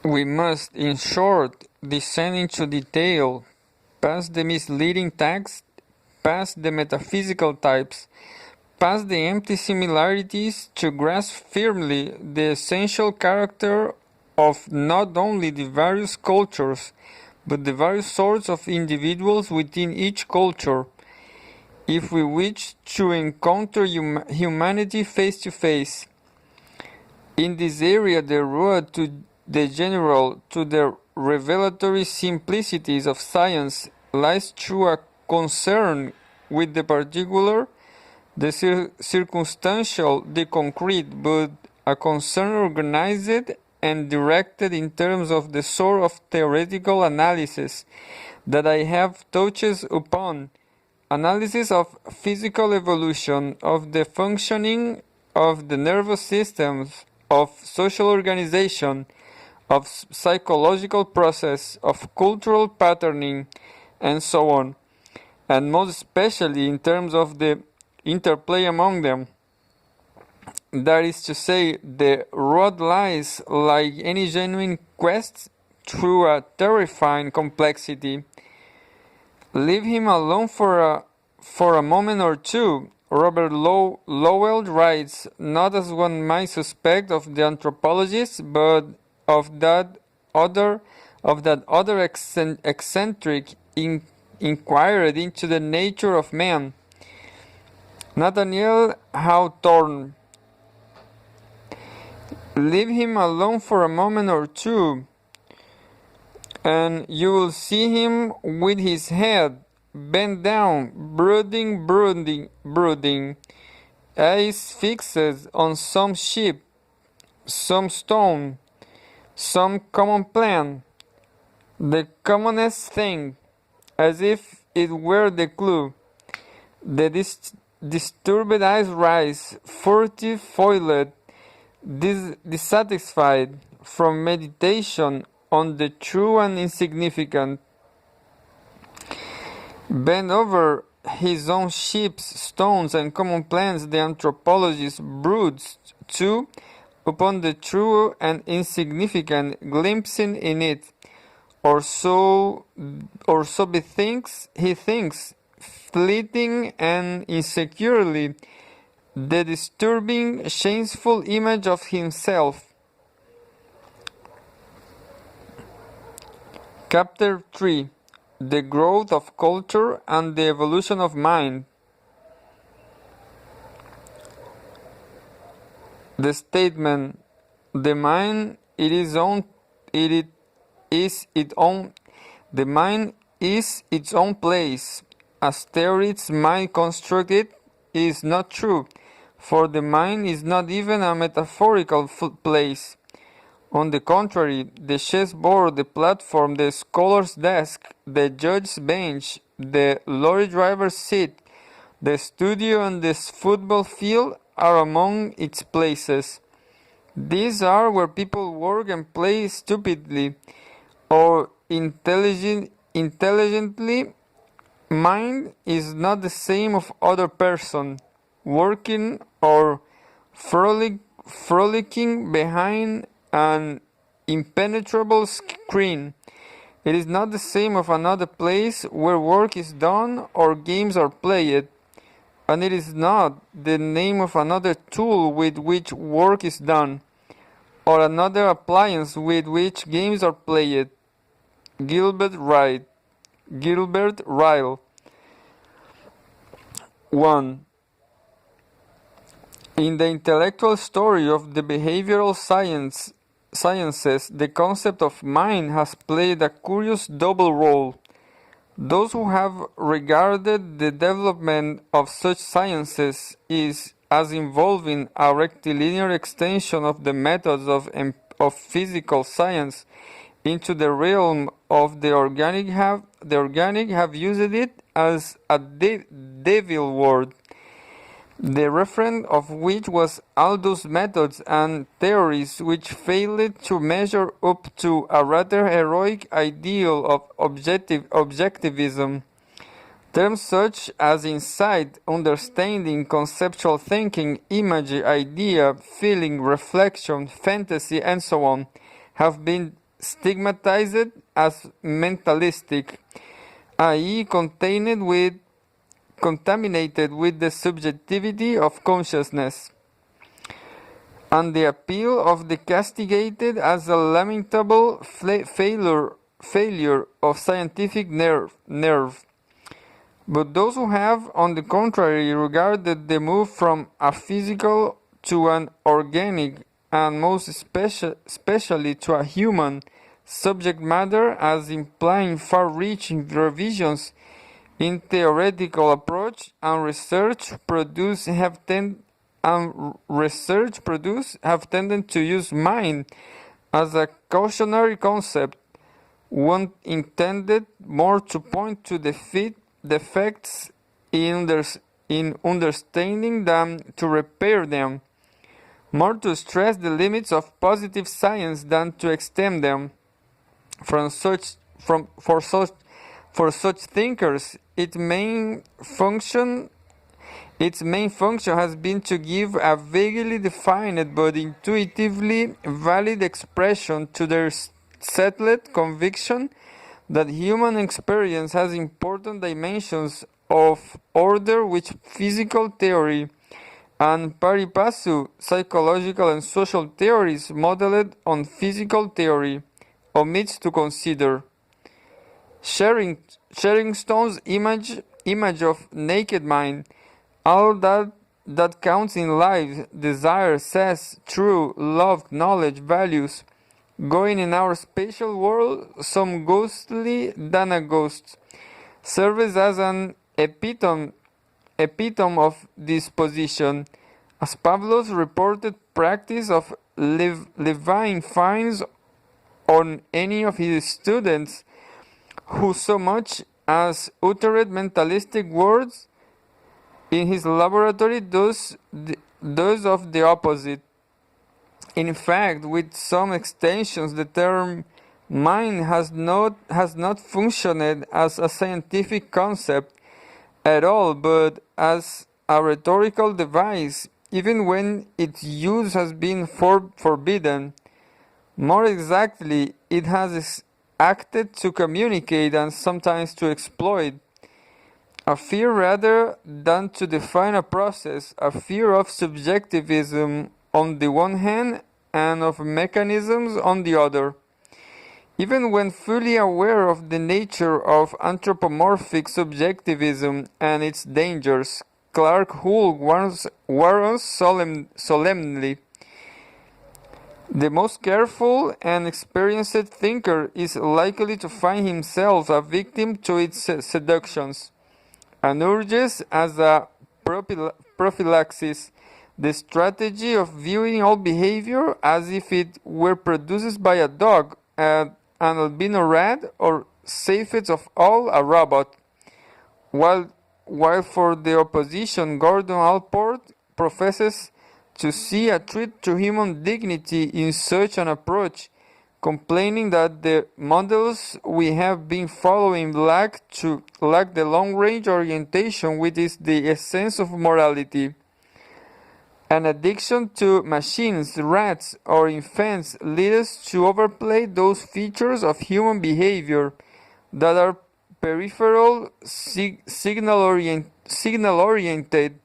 We must, in short, descend into detail, past the misleading text, past the metaphysical types, past the empty similarities, to grasp firmly the essential character of not only the various cultures, but the various sorts of individuals within each culture. If we wish to encounter humanity face to face, in this area the road to the general, to the revelatory simplicities of science lies through a concern with the particular, the circumstantial, the concrete, but a concern organized and directed in terms of the sort of theoretical analysis that I have touched upon. Analysis of physical evolution, of the functioning of the nervous systems, of social organization, of psychological process, of cultural patterning, and so on, and most especially in terms of the interplay among them. That is to say, the road lies, like any genuine quest, through a terrifying complexity. Leave him alone for a moment or two, Robert Lowell writes, not as one might suspect of the anthropologist, but of that other eccentric inquired into the nature of man. Nathaniel Hawthorne. Leave him alone for a moment or two, and you will see him with his head bent down, brooding, eyes fixed on some ship, some stone, some common plan, the commonest thing, as if it were the clue. The disturbed eyes rise, furtive, foiled, dissatisfied, from meditation on the true and insignificant. Bent over his own ships, stones, and common plans, the anthropologist broods, too, upon the true and insignificant, glimpsing in it, or so bethinks he thinks, fleeting and insecurely, the disturbing, shameful image of himself. Chapter 3. The growth of culture and the evolution of mind. The statement, the mind the mind is its own place, as theorists might construct it, is not true, for the mind is not even a metaphorical place. On the contrary, the chessboard, the platform, the scholar's desk, the judge's bench, the lorry driver's seat, the studio, and the football field are among its places. These are where people work and play stupidly or intelligently. Mind is not the same of other person, working or frolicking behind an impenetrable screen. It is not the same of another place where work is done or games are played, and it is not the name of another tool with which work is done, or another appliance with which games are played. Gilbert Ryle. 1. In the intellectual story of the behavioral sciences, the concept of mind has played a curious double role. Those who have regarded the development of such sciences as involving a rectilinear extension of the methods of physical science into the realm of the organic have used it as a devil word, the referent of which was all those methods and theories which failed to measure up to a rather heroic ideal of objectivism. Terms such as insight, understanding, conceptual thinking, image, idea, feeling, reflection, fantasy, and so on have been stigmatized as mentalistic, i.e., contaminated with the subjectivity of consciousness, and the appeal of the castigated as a lamentable failure of scientific nerve. But those who have, on the contrary, regarded the move from a physical to an organic, and most especially to a human, subject matter as implying far-reaching revisions in theoretical approach and research produce have tended to use mind as a cautionary concept, one intended more to point to defects in understanding than to repair them, more to stress the limits of positive science than to extend them. For such thinkers, its main function has been to give a vaguely defined but intuitively valid expression to their settled conviction that human experience has important dimensions of order which physical theory and pari passu psychological and social theories modeled on physical theory omits to consider. Sherrington's image of naked mind, all that counts in life, desire, says, true, love, knowledge, values, going in our spatial world some ghostly than a ghost, serves as an epitome of this position, as Pavlov's reported practice of levying fines on any of his students who so much as uttered mentalistic words in his laboratory does of the opposite. In fact, with some extensions, the term mind has not functioned as a scientific concept at all, but as a rhetorical device, even when its use has been forbidden. More exactly, it has acted to communicate and sometimes to exploit. A fear rather than to define a process, a fear of subjectivism on the one hand and of mechanisms on the other. Even when fully aware of the nature of anthropomorphic subjectivism and its dangers, Clark Hull warns solemnly, the most careful and experienced thinker is likely to find himself a victim to its seductions, and urges as a prophylaxis the strategy of viewing all behavior as if it were produced by a dog, an albino rat, or safest of all, a robot. While for the opposition, Gordon Allport professes to see a threat to human dignity in such an approach, complaining that the models we have been following lack the long-range orientation which is the essence of morality. An addiction to machines, rats, or infants leads us to overplay those features of human behavior that are peripheral, signal-oriented,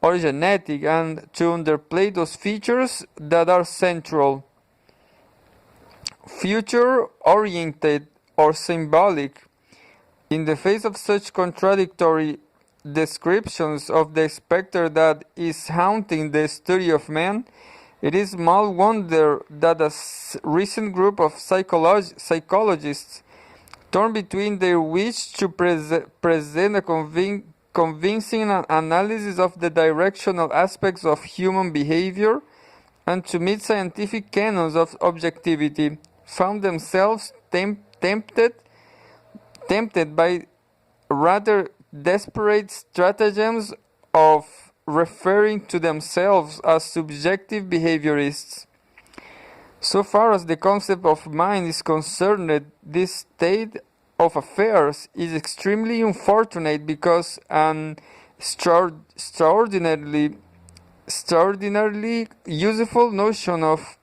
or genetic, and to underplay those features that are central, future-oriented, or symbolic. In the face of such contradictory descriptions of the specter that is haunting the study of man, it is small wonder that a recent group of psychologists, torn between their wish to present a convincing analysis of the directional aspects of human behavior and to meet scientific canons of objectivity, found themselves tempted by rather desperate stratagems of referring to themselves as subjective behaviorists. So far as the concept of mind is concerned, this state of affairs is extremely unfortunate because an extraordinarily useful notion of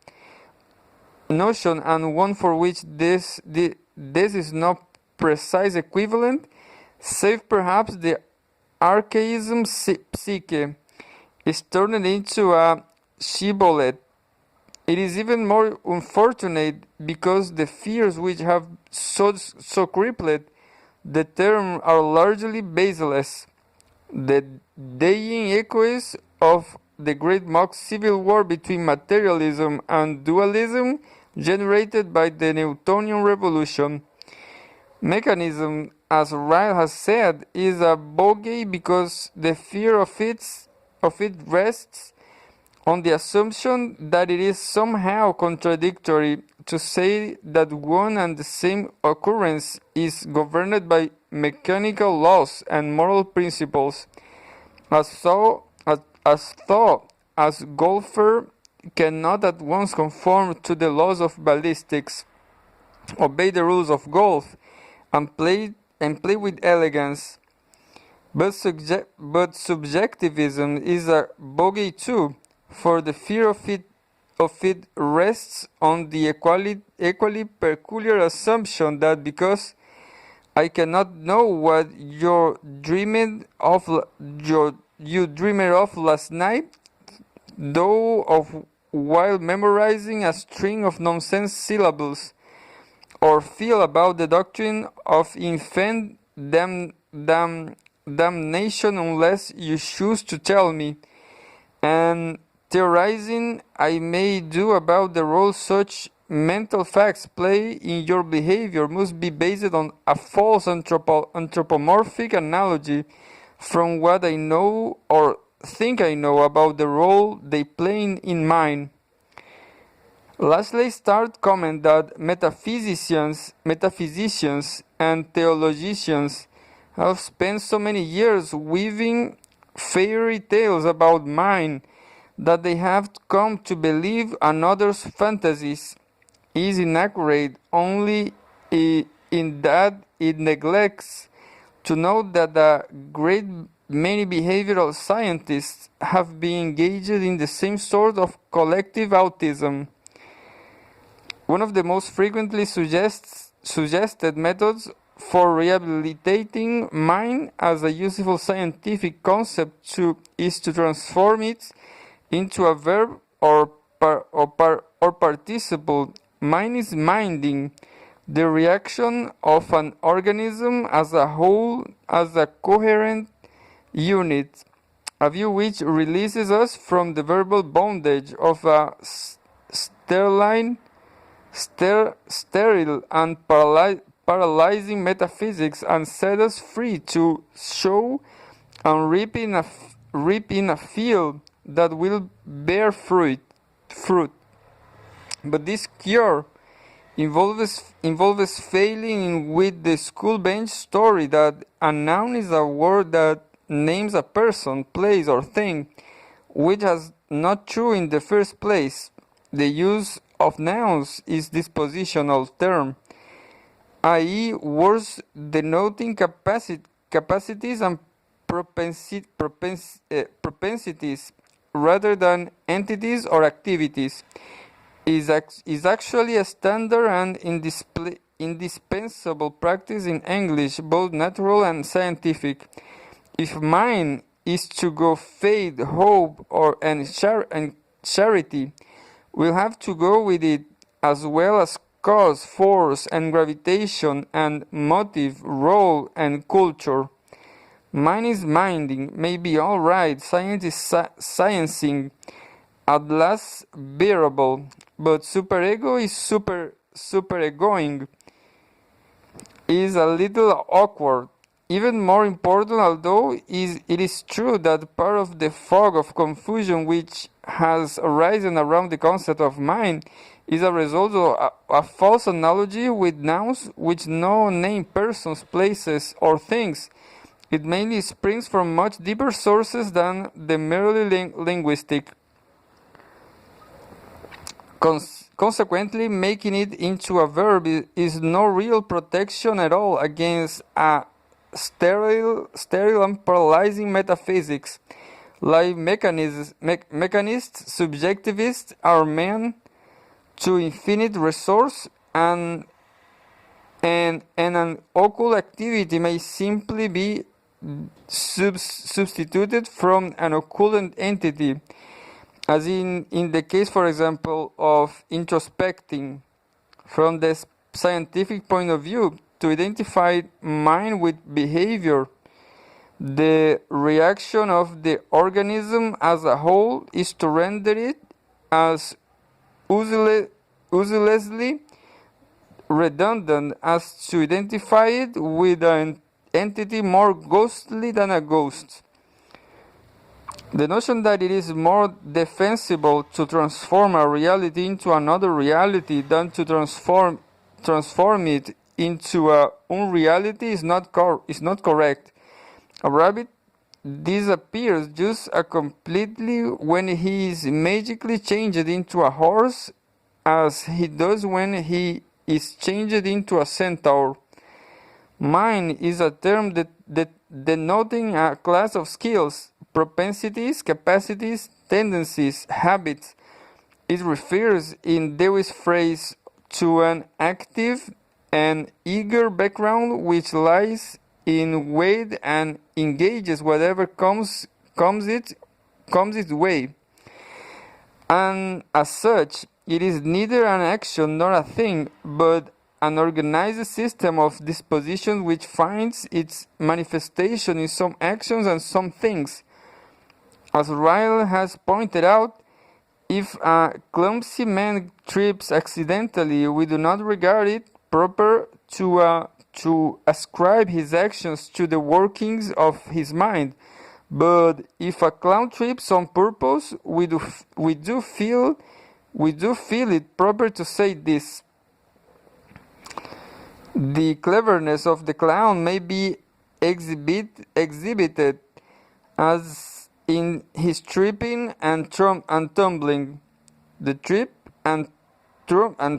notion and one for which this is no precise equivalent, save perhaps the archaism psyche, is turned into a shibboleth. It is even more unfortunate because the fears which have so crippled the term are largely baseless. The dying echoes of the great mock civil war between materialism and dualism generated by the Newtonian revolution. Mechanism, as Ryle has said, is a bogey because the fear of it rests on the assumption that it is somehow contradictory to say that one and the same occurrence is governed by mechanical laws and moral principles, as though golfer cannot at once conform to the laws of ballistics, obey the rules of golf, and play with elegance. But subjectivism is a bogey too, for the fear of it rests on the equally peculiar assumption that because I cannot know what you dreamed of last night, though while memorizing a string of nonsense syllables, or feel about the doctrine of infant damnation unless you choose to tell me, and theorizing I may do about the role such mental facts play in your behavior must be based on a false anthropomorphic analogy from what I know or think I know about the role they play in mine. Lastly, start comment that metaphysicians and theologians have spent so many years weaving fairy tales about mind that they have come to believe another's fantasies is inaccurate only in that it neglects to note that a great many behavioral scientists have been engaged in the same sort of collective autism. One of the most frequently suggested methods for rehabilitating mind as a useful scientific concept is to transform it into a verb or participle. Mind is minding, the reaction of an organism as a whole, as a coherent unit, a view which releases us from the verbal bondage of a sterile and paralyzing metaphysics and set us free to sow and reap in a field that will bear fruit. But this cure involves failing with the school bench story that a noun is a word that names a person, place, or thing, which is not true in the first place. The use of nouns is dispositional term, i.e. words denoting capacities and propensities rather than entities or activities, is actually a standard and indispensable practice in English, both natural and scientific. If mind is to go faith, hope, and charity, we'll have to go with it as well as cause, force, and gravitation, and motive, role, and culture. Mind is minding, may be all right, science is sciencing, at last bearable, but superego is superegoing, is a little awkward. Even more important, although it is true that part of the fog of confusion which has arisen around the concept of mind is a result of a false analogy with nouns which no name persons, places, or things. It mainly springs from much deeper sources than the merely linguistic. Consequently, making it into a verb is no real protection at all against a sterile and paralyzing metaphysics. Like mechanists, subjectivists are men to infinite resource, and an occult activity may simply be substituted from an occult entity, as in the case, for example, of introspecting. From the scientific point of view, to identify mind with behavior, the reaction of the organism as a whole is to render it as uselessly redundant as to identify it with an entity more ghostly than a ghost. The notion that it is more defensible to transform a reality into another reality than to transform it into a unreality is not correct. A rabbit disappears just as completely when he is magically changed into a horse as he does when he is changed into a centaur. Mind is a term denoting a class of skills, propensities, capacities, tendencies, habits. It refers in Dewey's phrase to an active and eager background which lies in wait and engages whatever comes its way. And as such, it is neither an action nor a thing, but an organized system of dispositions which finds its manifestation in some actions and some things. As Ryle has pointed out, if a clumsy man trips accidentally, we do not regard it proper to ascribe his actions to the workings of his mind. But if a clown trips on purpose, we do feel it proper to say this. The cleverness of the clown may be exhibited as in his tripping and tumbling. The trip and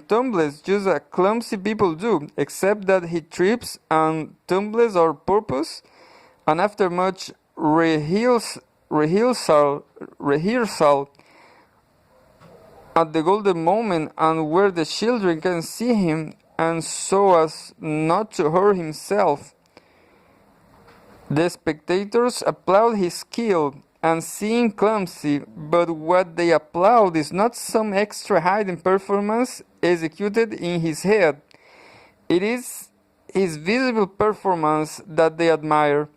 tumbles just as clumsy people do, except that he trips and tumbles on purpose, and after much rehearsal at the golden moment, and where the children can see him, and so as not to hurt himself. The spectators applaud his skill and seem clumsy, but what they applaud is not some extra hidden performance executed in his head. It is his visible performance that they admire,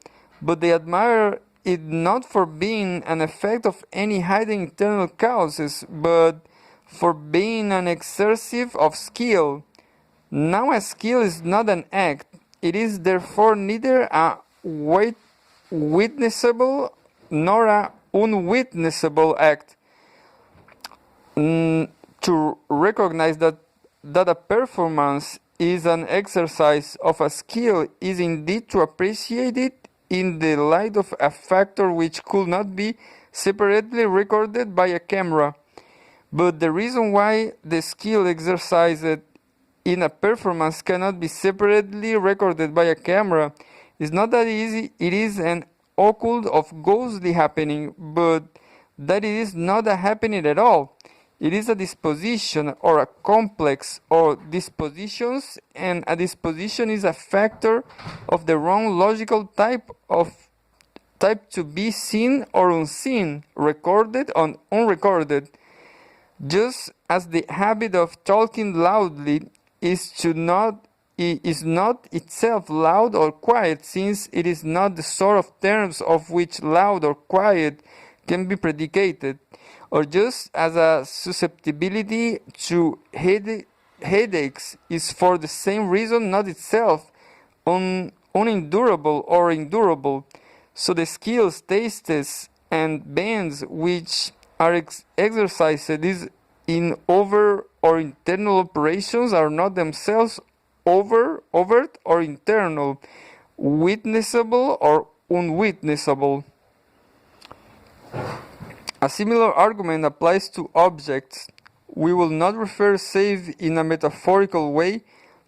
but they admire it not for being an effect of any hidden internal causes, but for being an exercise of skill. Now a skill is not an act. It is therefore neither a witnessable nor a unwitnessable act. To recognize that a performance is an exercise of a skill is indeed to appreciate it in the light of a factor which could not be separately recorded by a camera. But the reason why the skill exercised in a performance cannot be separately recorded by a camera is not that it is an occult of ghostly happening, but that it is not a happening at all. It is a disposition or a complex or dispositions, and a disposition is a factor of the wrong logical type to be seen or unseen, recorded or unrecorded. Just as the habit of talking loudly is not itself loud or quiet, since it is not the sort of terms of which loud or quiet can be predicated, or just as a susceptibility to headaches is for the same reason not itself unendurable or endurable, so the skills, tastes, and bends which are exercised in over or internal operations are not themselves overt or internal, witnessable or unwitnessable. A similar argument applies to objects. We will not refer, save in a metaphorical way,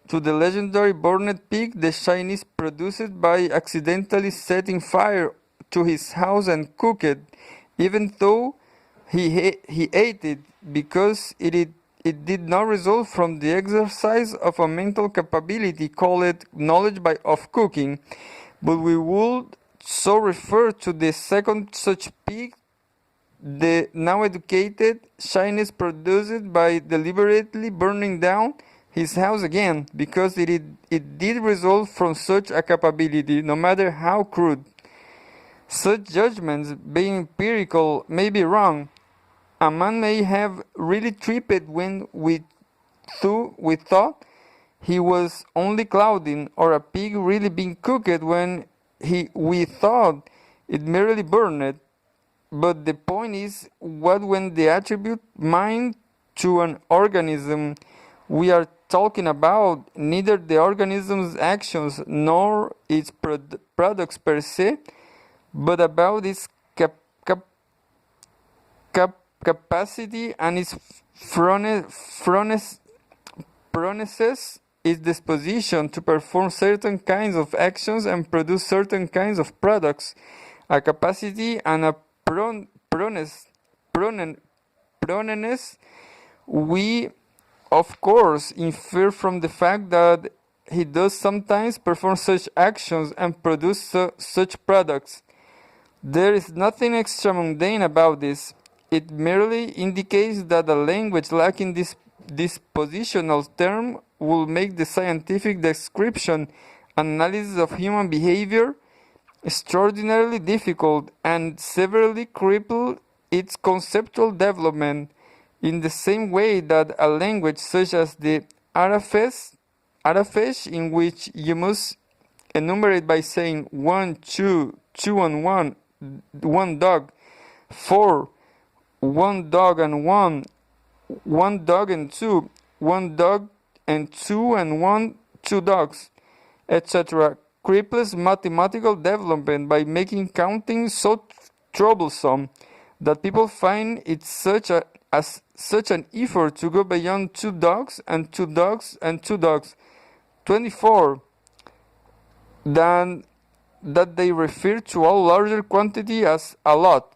to the legendary burned pig the Chinese produced by accidentally setting fire to his house and cooked it, even though he ate it because it it did not result from the exercise of a mental capability called knowledge of cooking, but we would so refer to the second such peak, the now educated shyness produced by deliberately burning down his house again, because it did result from such a capability, no matter how crude. Such judgments, being empirical, may be wrong. A man may have really tripped when we thought he was only clouding, or a pig really being cooked when we thought it merely burned. But the point is, what when the attribute mind to an organism we are talking about neither the organism's actions nor its products per se, but about its capacity and its proneses, its disposition to perform certain kinds of actions and produce certain kinds of products, a capacity and a proneness we of course infer from the fact that he does sometimes perform such actions and produce such products. There is nothing extra-mundane about this. It merely indicates that a language lacking this dispositional term will make the scientific description and analysis of human behavior extraordinarily difficult and severely cripple its conceptual development, in the same way that a language such as the Arafesh, in which you must enumerate by saying 1, 2, 2 and 1 dog, 4, 1 dog and 1 dog and 2, 1 dog and 2 and 1, 2 dogs, etc., cripples mathematical development by making counting so troublesome that people find it such an effort to go beyond 2 dogs and 2 dogs and 2 dogs, 24, than that they refer to all larger quantity as a lot.